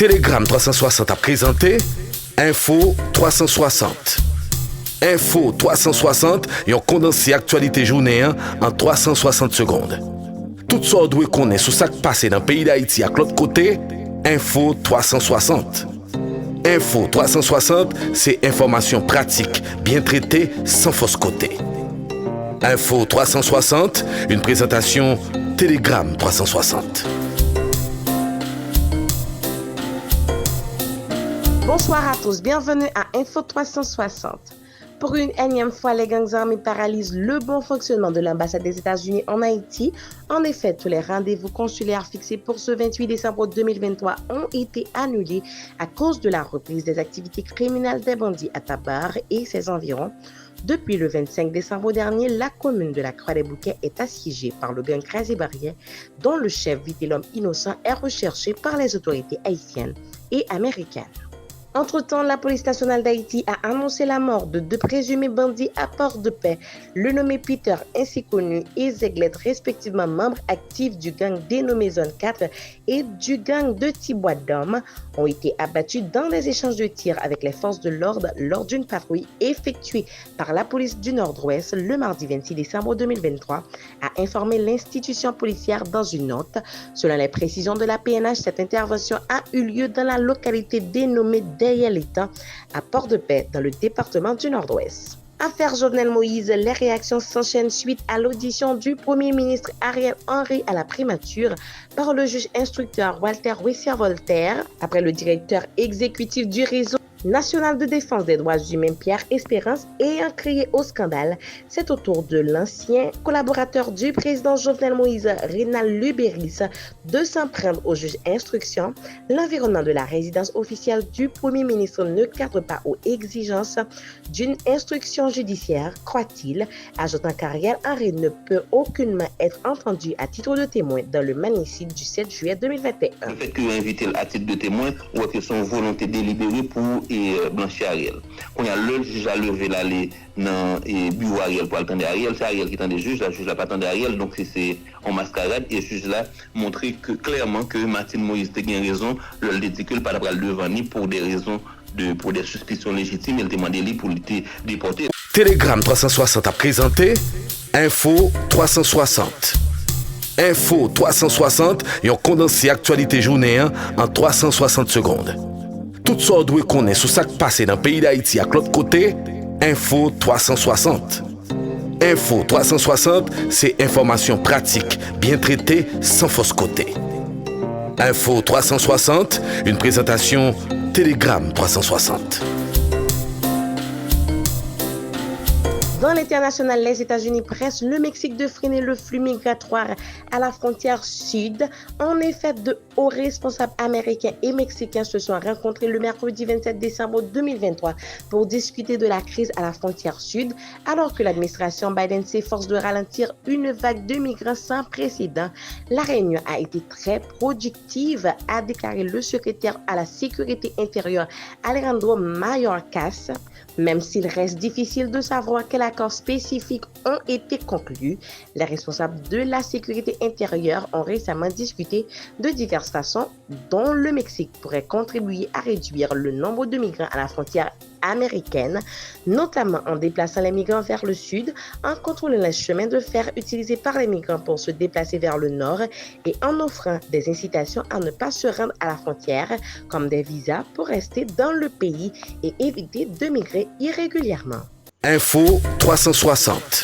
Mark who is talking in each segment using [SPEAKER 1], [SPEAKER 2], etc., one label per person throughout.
[SPEAKER 1] Telegram 360 a présenté Info 360. Info 360 et on condensé actualité journée en 360 secondes. Tout ça doit connaître sur ce qui passe dans le pays d'Haïti à l'autre côté. Info 360. Info 360, c'est information pratique, bien traitée, sans fausse côté. Info 360, une présentation Telegram 360.
[SPEAKER 2] Bonsoir à tous, bienvenue à Info 360. Pour une énième fois, les gangs armés paralysent le bon fonctionnement de l'ambassade des États-Unis en Haïti. En effet, tous les rendez-vous consulaires fixés pour ce 28 décembre 2023 ont été annulés à cause de la reprise des activités criminelles des bandits à Tabar et ses environs. Depuis le 25 décembre dernier, la commune de la Croix-des-Bouquets est assiégée par le gang Crasé Barrière, dont le chef Vité l'homme innocent est recherché par les autorités haïtiennes et américaines. Entre-temps, la police nationale d'Haïti a annoncé la mort de deux présumés bandits à Port-de-Paix, le nommé Peter ainsi connu et Zeglet, respectivement membres actifs du gang dénommé Zone 4 et du gang de Tibois d'Hommes, ont été abattus dans des échanges de tirs avec les forces de l'ordre lors d'une patrouille effectuée par la police du Nord-Ouest le mardi 26 décembre 2023, a informé l'institution policière dans une note. Selon les précisions de la PNH, cette intervention a eu lieu dans la localité dénommée Derrière-l'Étang à Port-de-Paix dans le département du Nord-Ouest. Affaire Jovenel Moïse, les réactions s'enchaînent suite à l'audition du Premier ministre Ariel Henry à la primature par le juge instructeur Walter Wessier-Voltaire, après le directeur exécutif du réseau national de défense des droits humains Pierre Espérance ayant crié au scandale. C'est au tour de l'ancien collaborateur du président Jovenel Moïse, Rénal Lubéris, de s'en prendre au juge instruction. L'environnement de la résidence officielle du Premier ministre ne cadre pas aux exigences d'une instruction judiciaire, croit-il, ajoutant qu'Ariel Henry ne peut aucunement être entendu à titre de témoin dans le manicide du 7 juillet 2021.
[SPEAKER 3] Le fait qu'il a invité à titre de témoin ou que son volonté délibérée pour blanchir Ariel. Quand il y a le juge a levé l'aller dans le bureau Ariel pour attendre Ariel, c'est Ariel qui attend le juge n'a pas attendu Ariel, donc c'est en mascarade et le juge là montré clairement que Martine Moïse a bien raison, le ridicule pas d'après le devant ni pour des raisons pour des suspicions légitimes, il demandé lui pour le déporter.
[SPEAKER 1] Telegram 360 a présenté Info 360. Info 360 et on condensé actualité journée en 360 secondes. Tout ça doit connaître sur ce qui passe dans le pays d'Haïti à l'autre côté. Info 360. Info 360, c'est information pratique, bien traitée, sans fausse côté. Info 360, une présentation Telegram 360.
[SPEAKER 2] Dans l'international, les États-Unis pressent le Mexique de freiner le flux migratoire à la frontière sud. En effet, de hauts responsables américains et mexicains se sont rencontrés le mercredi 27 décembre 2023 pour discuter de la crise à la frontière sud, alors que l'administration Biden s'efforce de ralentir une vague de migrants sans précédent. La réunion a été très productive, a déclaré le secrétaire à la sécurité intérieure Alejandro Mayorkas. Même s'il reste difficile de savoir quels accords spécifiques ont été conclus, les responsables de la sécurité intérieure ont récemment discuté de diverses façons dont le Mexique pourrait contribuer à réduire le nombre de migrants à la frontière américaine, notamment en déplaçant les migrants vers le sud, en contrôlant les chemins de fer utilisés par les migrants pour se déplacer vers le nord et en offrant des incitations à ne pas se rendre à la frontière, comme des visas pour rester dans le pays et éviter de migrer irrégulièrement.
[SPEAKER 1] Info 360.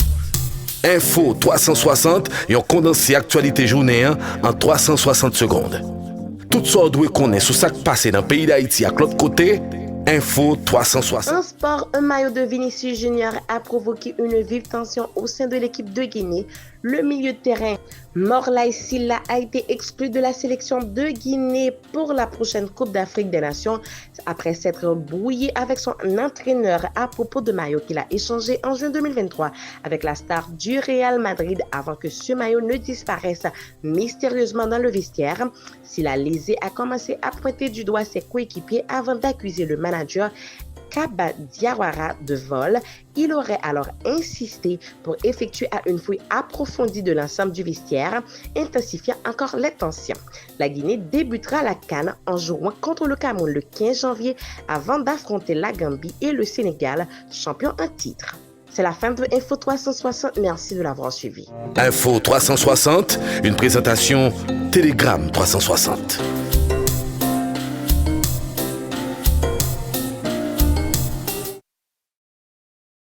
[SPEAKER 1] Info 360 et on condensé actualité journée en 360 secondes. Tout ça doit connaître sur ce qui passe dans le pays d'Haïti à l'autre côté. Info 360.
[SPEAKER 2] En sport, un maillot de Vinicius Junior a provoqué une vive tension au sein de l'équipe de Guinée. Le milieu de terrain Morlaye Sylla a été exclu de la sélection de Guinée pour la prochaine Coupe d'Afrique des Nations après s'être brouillé avec son entraîneur à propos de maillot qu'il a échangé en juin 2023 avec la star du Real Madrid avant que ce maillot ne disparaisse mystérieusement dans le vestiaire. Sylla lésé a commencé à pointer du doigt ses coéquipiers avant d'accuser le manager Kaba Diawara de vol. Il aurait alors insisté pour effectuer une fouille approfondie de l'ensemble du vestiaire, intensifiant encore les tensions. La Guinée débutera la CAN en jouant contre le Cameroun le 15 janvier avant d'affronter la Gambie et le Sénégal, champion en titre. C'est la fin de Info 360. Merci de l'avoir suivi.
[SPEAKER 1] Info 360, une présentation Télégramme 360.